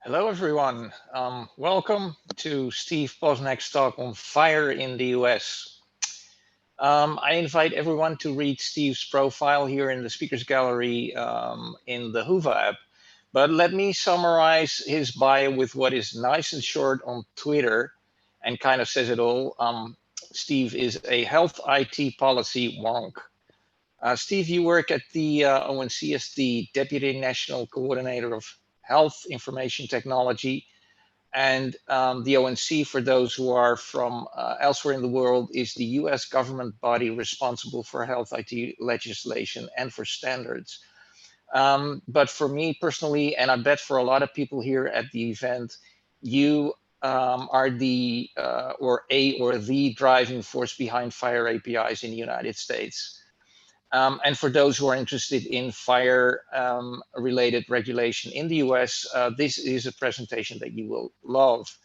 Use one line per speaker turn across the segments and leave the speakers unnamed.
Hello, everyone. Welcome to Steve Posnack's talk on FHIR in the US. I invite everyone to read Steve's profile here in the speakers gallery in the Hoover app. But let me summarize his bio with what is nice and short on Twitter and kind of says it all. Steve is a health IT policy wonk. Steve, you work at the ONC as the Deputy National Coordinator of Health Information Technology. And the ONC, for those who are from elsewhere in the world, is the US government body responsible for health IT legislation and for standards. But for me personally, and I bet for a lot of people here at the event, you are the or the driving force behind FHIR APIs in the United States. And for those who are interested in FHIR-related regulation in the US, this is a presentation that you will love.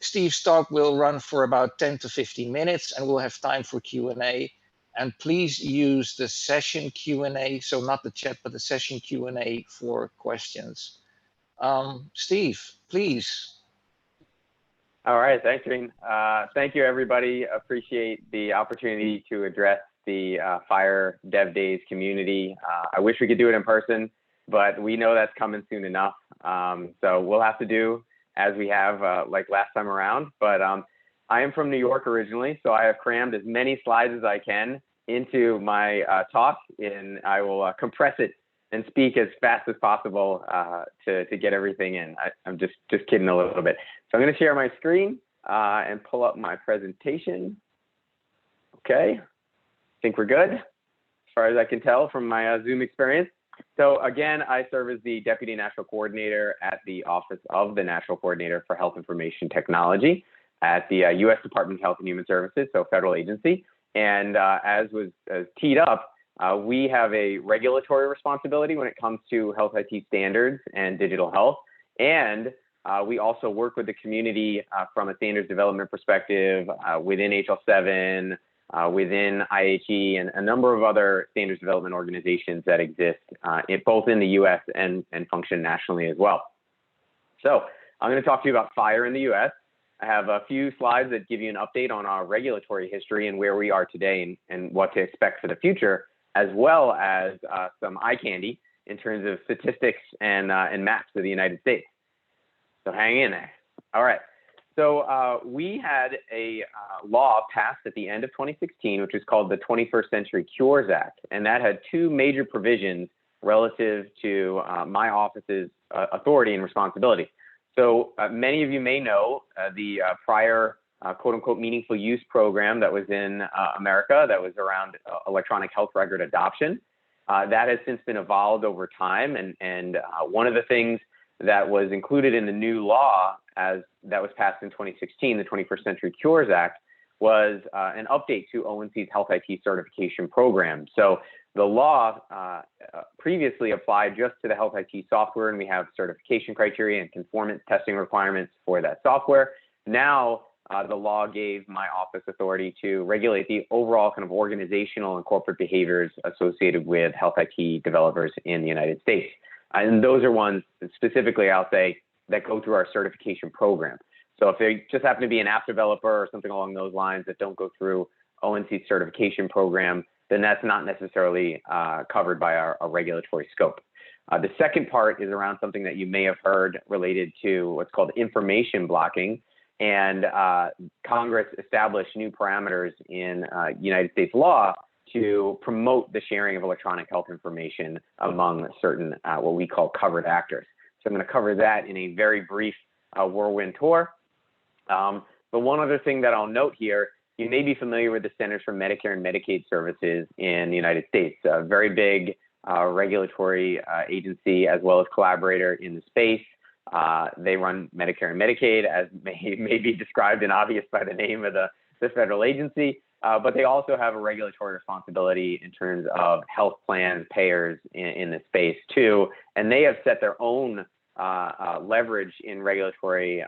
Steve's talk will run for about 10 to 15 minutes, and we'll have time for Q&A. And please use the session Q&A, so not the chat, but the session Q&A for questions. Steve, please.
All right, thanks, Reen. Thank you, everybody. Appreciate the opportunity to address the FHIR DevDays community. I wish we could do it in person, but we know that's coming soon enough. So we'll have to do as we have like last time around. But I am from New York originally, so I have crammed as many slides as I can into my talk, and I will compress it and speak as fast as possible to get everything in. I'm just kidding a little bit. So I'm going to share my screen and pull up my presentation. Okay. I think we're good, as far as I can tell from my Zoom experience. So again, I serve as the Deputy National Coordinator at the Office of the National Coordinator for Health Information Technology at the U.S. Department of Health and Human Services, so federal agency. And as was teed up, we have a regulatory responsibility when it comes to health IT standards and digital health. And we also work with the community from a standards development perspective within HL7, within IHE, and a number of other standards development organizations that exist both in the US and function nationally as well. So I'm going to talk to you about FHIR in the US. I have a few slides that give you an update on our regulatory history and where we are today and what to expect for the future, as well as some eye candy in terms of statistics and maps of the United States. So hang in there. All right. So we had a law passed at the end of 2016, which is called the 21st Century Cures Act. And that had two major provisions relative to my office's authority and responsibility. So many of you may know the prior quote unquote meaningful use program that was in America that was around electronic health record adoption. That has since been evolved over time. And one of the things that was included in the new law that was passed in 2016, the 21st Century Cures Act, was an update to ONC's Health IT certification program. So the law previously applied just to the Health IT software, and we have certification criteria and conformance testing requirements for that software. Now, the law gave my office authority to regulate the overall kind of organizational and corporate behaviors associated with health IT developers in the United States. And those are ones specifically, I'll say, that go through our certification program. So if they just happen to be an app developer or something along those lines that don't go through ONC's certification program, then that's not necessarily covered by our regulatory scope. The second part is around something that you may have heard related to what's called information blocking. And Congress established new parameters in United States law to promote the sharing of electronic health information among certain what we call covered actors. So I'm going to cover that in a very brief whirlwind tour. But one other thing that I'll note here, you may be familiar with the Centers for Medicare and Medicaid Services in the United States, a very big regulatory agency as well as collaborator in the space. They run Medicare and Medicaid, as may be described and obvious by the name of the federal agency. But they also have a regulatory responsibility in terms of health plans, payers in the space too. And they have set their own leverage in regulatory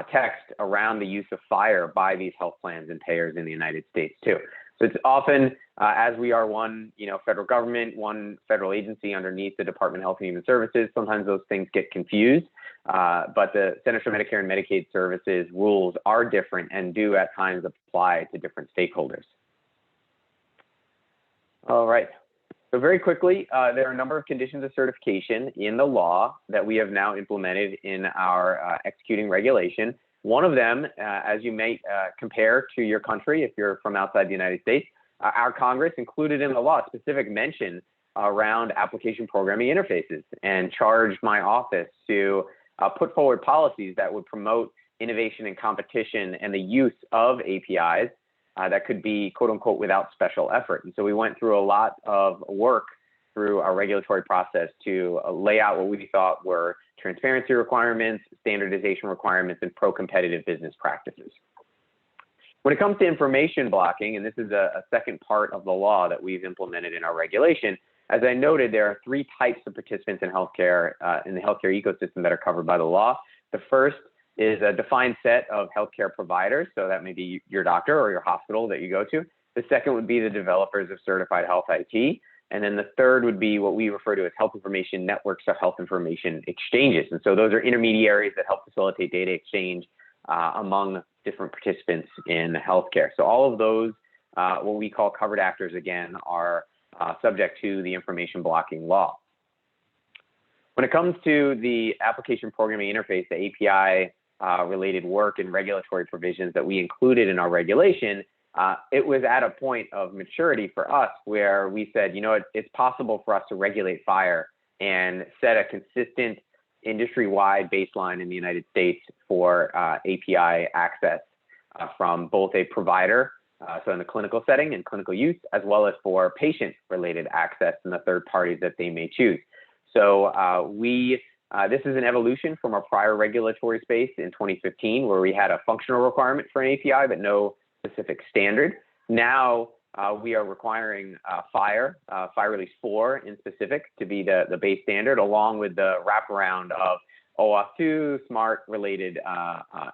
text around the use of FHIR by these health plans and payers in the United States too. So it's often, as we are one, federal government, one federal agency underneath the Department of Health and Human Services, sometimes those things get confused. But the Centers for Medicare and Medicaid Services rules are different and do at times apply to different stakeholders. All right. So very quickly, there are a number of conditions of certification in the law that we have now implemented in our executing regulation. One of them, as you may compare to your country, if you're from outside the United States, our Congress included in the law specific mention around application programming interfaces and charged my office to put forward policies that would promote innovation and competition and the use of APIs that could be quote unquote without special effort. And so we went through a lot of work through our regulatory process to lay out what we thought were transparency requirements, standardization requirements, and pro-competitive business practices. When it comes to information blocking, and this is a second part of the law that we've implemented in our regulation, as I noted, there are three types of participants in healthcare, in the healthcare ecosystem that are covered by the law. The first is a defined set of healthcare providers. So that may be your doctor or your hospital that you go to. The second would be the developers of certified health IT. And then the third would be what we refer to as health information networks or health information exchanges. And so those are intermediaries that help facilitate data exchange among different participants in healthcare. So all of those, what we call covered actors, again, are subject to the information blocking law. When it comes to the application programming interface, the API related work and regulatory provisions that we included in our regulation, it was at a point of maturity for us where we said, it's possible for us to regulate FHIR and set a consistent industry-wide baseline in the United States for API access from both a provider, so in the clinical setting and clinical use, as well as for patient-related access and the third parties that they may choose. So this is an evolution from our prior regulatory space in 2015, where we had a functional requirement for an API, but no specific standard. Now we are requiring FHIR Release 4 in specific to be the base standard, along with the wraparound of OAuth 2, SMART related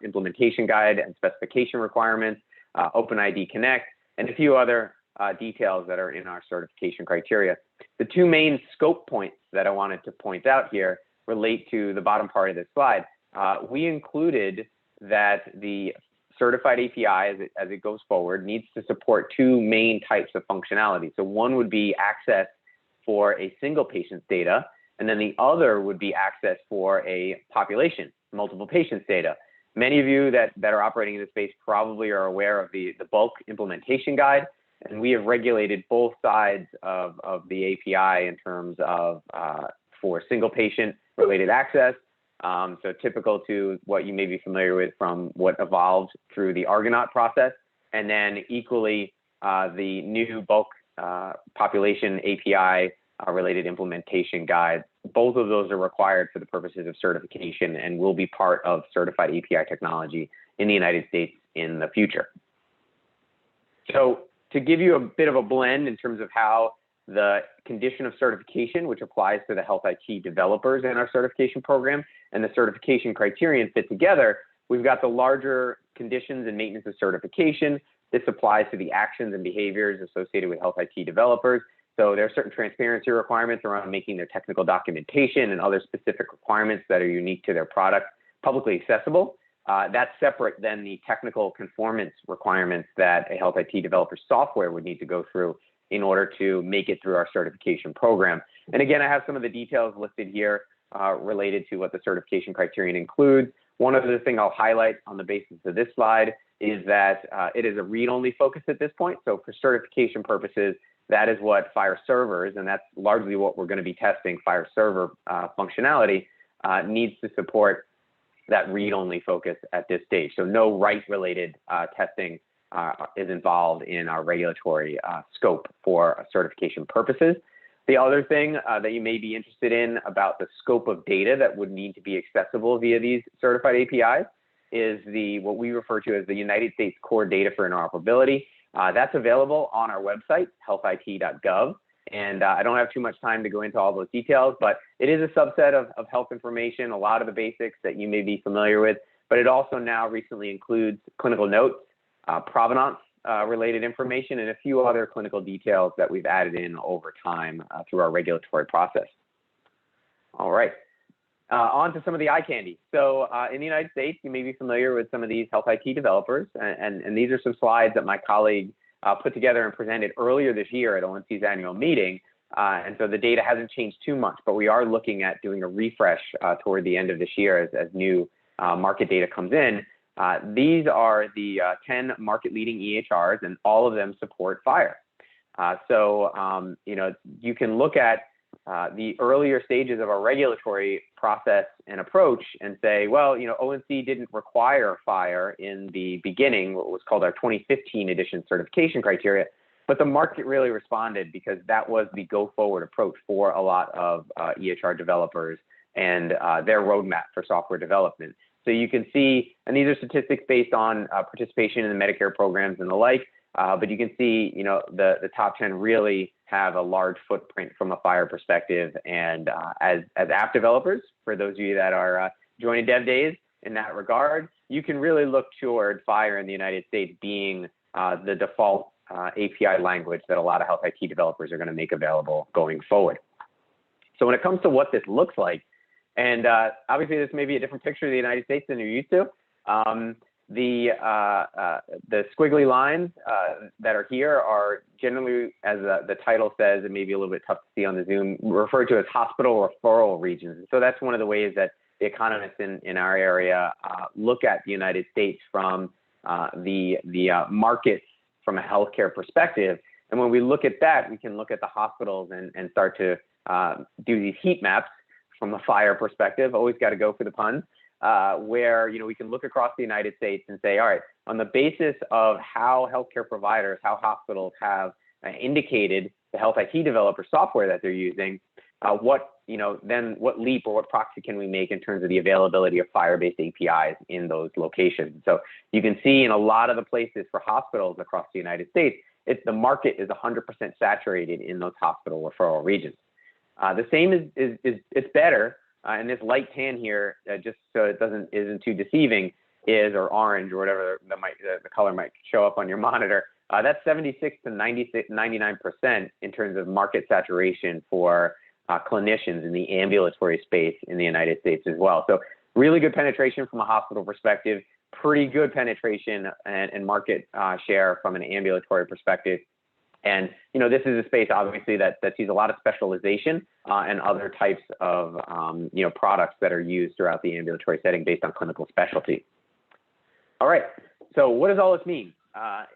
implementation guide and specification requirements, OpenID Connect, and a few other details that are in our certification criteria. The two main scope points that I wanted to point out here relate to the bottom part of this slide. We included that the certified API, as it goes forward, needs to support two main types of functionality. So one would be access for a single patient's data, and then the other would be access for a population, multiple patients' data. Many of you that are operating in this space probably are aware of the bulk implementation guide, and we have regulated both sides of the API in terms of for single patient related access. So typical to what you may be familiar with from what evolved through the Argonaut process, and then equally the new bulk population API related implementation guide. Both of those are required for the purposes of certification and will be part of certified API technology in the United States in the future. So to give you a bit of a blend in terms of how the condition of certification, which applies to the health IT developers in our certification program, and the certification criterion fit together, we've got the larger conditions and maintenance of certification. This applies to the actions and behaviors associated with health IT developers. So there are certain transparency requirements around making their technical documentation and other specific requirements that are unique to their product publicly accessible. That's separate than the technical conformance requirements that a health IT developer software would need to go through in order to make it through our certification program. And again, I have some of the details listed here related to what the certification criterion includes. One other thing I'll highlight on the basis of this slide is that it is a read-only focus at this point. So for certification purposes, that is what FHIR servers, and that's largely what we're going to be testing, FHIR server functionality, needs to support that read-only focus at this stage. So no write-related testing is involved in our regulatory scope for certification purposes. The other thing that you may be interested in about the scope of data that would need to be accessible via these certified APIs is what we refer to as the United States Core Data for Interoperability. That's available on our website, healthit.gov. And I don't have too much time to go into all those details, but it is a subset of health information, a lot of the basics that you may be familiar with, but it also now recently includes clinical notes, provenance related information and a few other clinical details that we've added in over time through our regulatory process. All right. On to some of the eye candy. So in the United States, you may be familiar with some of these health IT developers, and these are some slides that my colleague put together and presented earlier this year at ONC's annual meeting. And so the data hasn't changed too much, but we are looking at doing a refresh toward the end of this year as new market data comes in. These are the 10 market-leading EHRs, and all of them support FHIR. You know, you can look at the earlier stages of our regulatory process and approach and say, well, you know, ONC didn't require FHIR in the beginning, what was called our 2015 edition certification criteria, but the market really responded because that was the go-forward approach for a lot of EHR developers and their roadmap for software development. So you can see, and these are statistics based on participation in the Medicare programs and the like, but you can see, you know, the top 10 really have a large footprint from a FHIR perspective. And as app developers, for those of you that are joining DevDays in that regard, you can really look toward FHIR in the United States being the default API language that a lot of health IT developers are going to make available going forward. So when it comes to what this looks like, and obviously this may be a different picture of the United States than you're used to. The squiggly lines that are here are generally, as the title says, it may be a little bit tough to see on the Zoom, referred to as hospital referral regions. So that's one of the ways that the economists in our area look at the United States from the markets from a healthcare perspective. And when we look at that, we can look at the hospitals and start to do these heat maps from a FHIR perspective. Always got to go for the puns. Where, you know, we can look across the United States and say, all right, on the basis of how healthcare providers, how hospitals have indicated the health IT developer software that they're using, what leap or what proxy can we make in terms of the availability of FHIR-based APIs in those locations? So you can see in a lot of the places for hospitals across the United States, the market is 100% saturated in those hospital referral regions. The same is it's better. And this light tan here, just so it isn't too deceiving, or orange or whatever the color might show up on your monitor. That's 76 to 99% in terms of market saturation for clinicians in the ambulatory space in the United States as well. So really good penetration from a hospital perspective, pretty good penetration and market share from an ambulatory perspective. And, you know, this is a space, obviously, that sees a lot of specialization and other types of, you know, products that are used throughout the ambulatory setting based on clinical specialty. All right. So what does all this mean?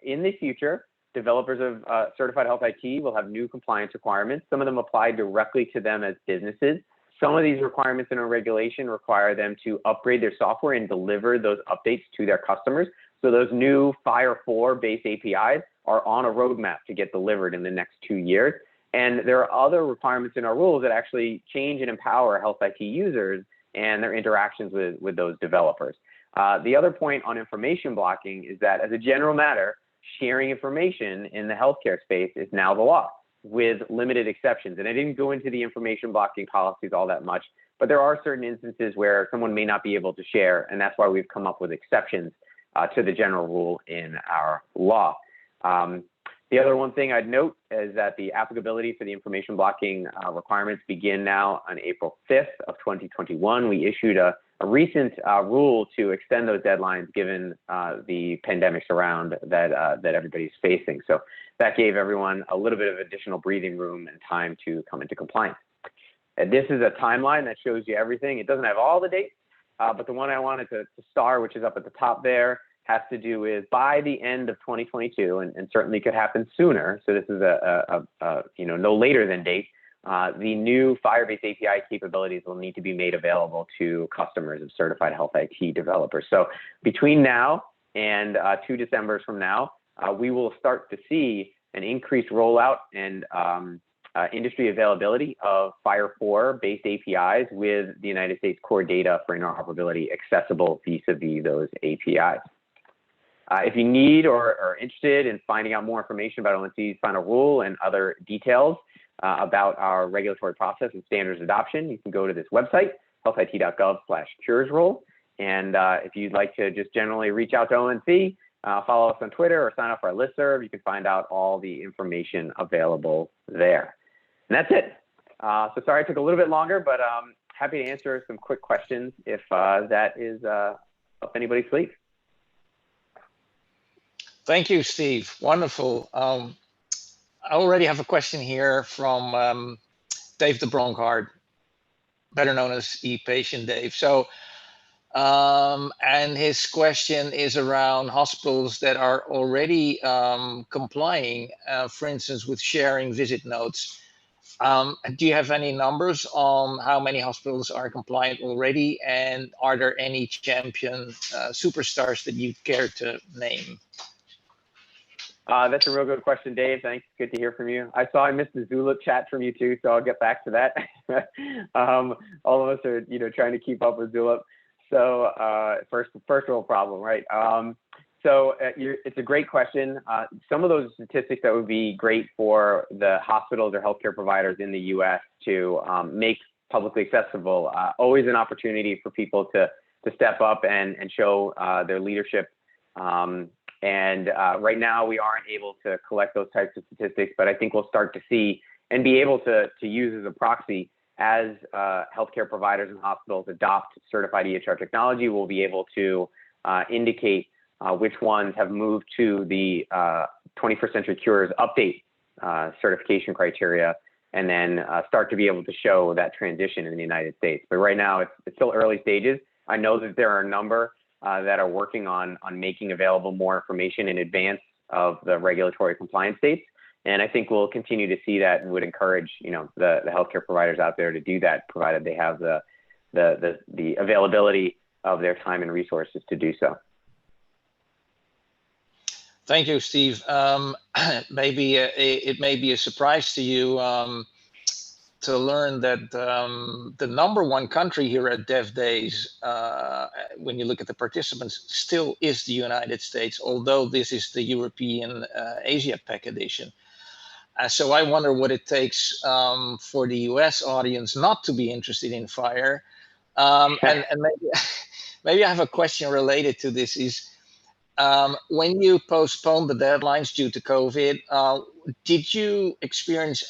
In the future, developers of certified health IT will have new compliance requirements. Some of them apply directly to them as businesses. Some of these requirements in our regulation require them to upgrade their software and deliver those updates to their customers. So those new FHIR 4-based APIs are on a roadmap to get delivered in the next 2 years. And there are other requirements in our rules that actually change and empower health IT users and their interactions with those developers. The other point on information blocking is that, as a general matter, sharing information in the healthcare space is now the law, with limited exceptions. And I didn't go into the information blocking policies all that much, but there are certain instances where someone may not be able to share, and that's why we've come up with exceptions to the general rule in our law. The other one thing I'd note is that the applicability for the information blocking requirements begin now on April 5th of 2021. We issued a recent rule to extend those deadlines given the pandemics around that everybody's facing. So that gave everyone a little bit of additional breathing room and time to come into compliance. And this is a timeline that shows you everything. It doesn't have all the dates, but the one I wanted to star, which is up at the top there, has to do with by the end of 2022, and certainly could happen sooner. So this is no later than date. The new FHIR-based API capabilities will need to be made available to customers of certified health IT developers. So between now and 2 Decembers from now, we will start to see an increased rollout and industry availability of FHIR 4-based APIs with the United States core data for interoperability accessible vis-a-vis those APIs. If you need or are interested in finding out more information about ONC's final rule and other details about our regulatory process and standards adoption, you can go to this website, healthit.gov/curesrule. And if you'd like to just generally reach out to ONC, follow us on Twitter or sign up for our listserv. You can find out all the information available there. And that's it. So sorry it took a little bit longer, but happy to answer some quick questions if that is up anybody's sleeve.
Thank you, Steve. Wonderful. I already have a question here from Dave the Broncard, better known as e-patient Dave. So, and his question is around hospitals that are already complying, for instance, with sharing visit notes. Do you have any numbers on how many hospitals are compliant already? And are there any champion superstars that you care to name?
That's a real good question, Dave. Thanks. Good to hear from you. I saw I missed the Zulip chat from you too, so I'll get back to that. All of us are, trying to keep up with Zulip. So first world problem, right? It's a great question. Some of those statistics that would be great for the hospitals or healthcare providers in the U.S. to make publicly accessible. Always an opportunity for people to step up and show their leadership. Right now we aren't able to collect those types of statistics, but I think we'll start to see and be able to use as a proxy as healthcare providers and hospitals adopt certified EHR technology. We'll be able to indicate which ones have moved to the 21st Century Cures update certification criteria, and then start to be able to show that transition in the United States. But right now it's still early stages. I know that there are a number that are working on making available more information in advance of the regulatory compliance dates. And I think we'll continue to see that and would encourage, the healthcare providers out there to do that, provided they have the availability of their time and resources to do so.
Thank you, Steve. Maybe it may be a surprise to you to learn that the #1 country here at DevDays, when you look at the participants, still is the United States, although this is the European Asia Pac edition. So I wonder what it takes for the US audience not to be interested in FHIR. And maybe I have a question related to this is, when you postponed the deadlines due to COVID, did you experience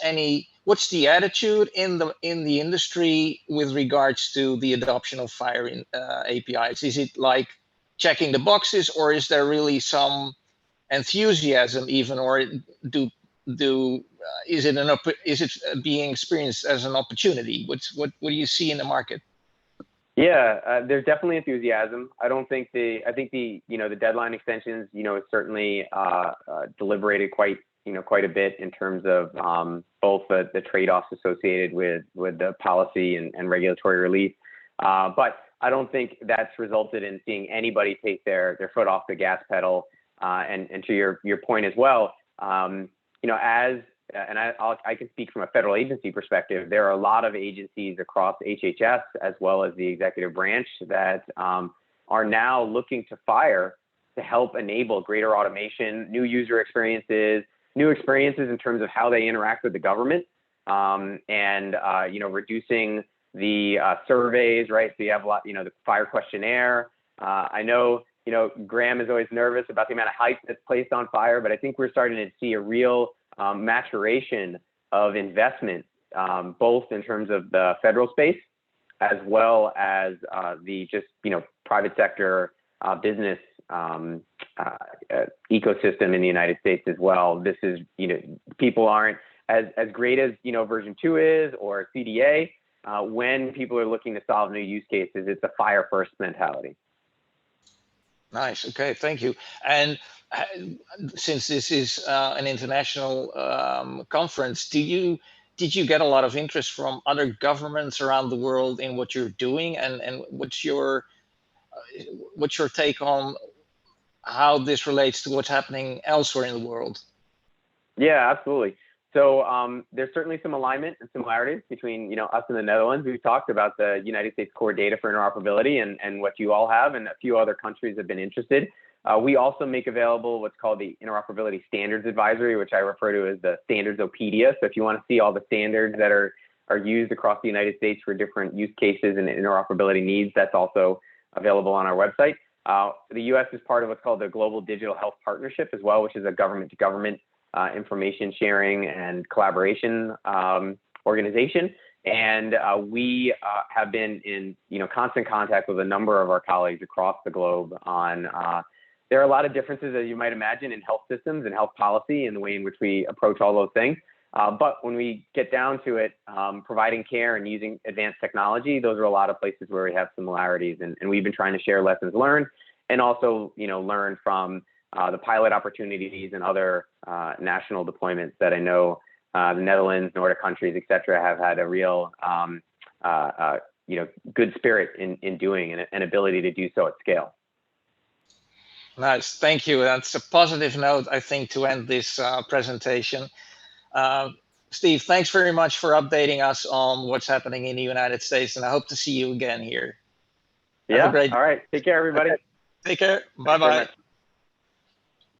what's the attitude in the industry with regards to the adoption of FHIR APIs? Is it like checking the boxes, or is there really some enthusiasm even, or is it being experienced as an opportunity? What do you see in the market?
Yeah, there's definitely enthusiasm. I think the deadline extensions, is certainly deliberated quite a bit in terms of both the trade-offs associated with the policy and regulatory relief. But I don't think that's resulted in seeing anybody take their foot off the gas pedal. And to your point as well, I can speak from a federal agency perspective. There are a lot of agencies across HHS as well as the executive branch that are now looking to FHIR to help enable greater automation, new user experiences, new experiences in terms of how they interact with the government, and reducing the surveys, right? So you have a lot, the FHIR questionnaire. I know, Graham is always nervous about the amount of hype that's placed on FHIR, but I think we're starting to see a real maturation of investment, both in terms of the federal space as well as the private sector business ecosystem in the United States as well. This is, people aren't as great as, version 2 is or CDA. When people are looking to solve new use cases, it's a FHIR first mentality.
Nice. Okay, thank you. And since this is an international conference, did you get a lot of interest from other governments around the world in what you're doing, and what's your take on how this relates to what's happening elsewhere in the world?
Yeah, absolutely. So there's certainly some alignment and similarities between us and the Netherlands. We've talked about the United States core data for interoperability and what you all have, and a few other countries have been interested. We also make available what's called the Interoperability Standards Advisory, which I refer to as the Standardsopedia. So if you want to see all the standards that are used across the United States for different use cases and interoperability needs, that's also available on our website. The U.S. is part of what's called the Global Digital Health Partnership as well, which is a government-to-government information sharing and collaboration organization. And we have been in constant contact with a number of our colleagues across the globe on. There are a lot of differences, as you might imagine, in health systems and health policy and the way in which we approach all those things. But when we get down to it, providing care and using advanced technology, those are a lot of places where we have similarities. And we've been trying to share lessons learned and also, learn from the pilot opportunities and other national deployments that I know the Netherlands, Nordic countries, et cetera, have had a real, good spirit in doing and an ability to do so at scale.
Nice, thank you. That's a positive note, I think, to end this presentation. Steve, thanks very much for updating us on what's happening in the United States, and I hope to see you again here.
Yeah, have a great day. All right. Take care, everybody.
Take care. Bye-bye.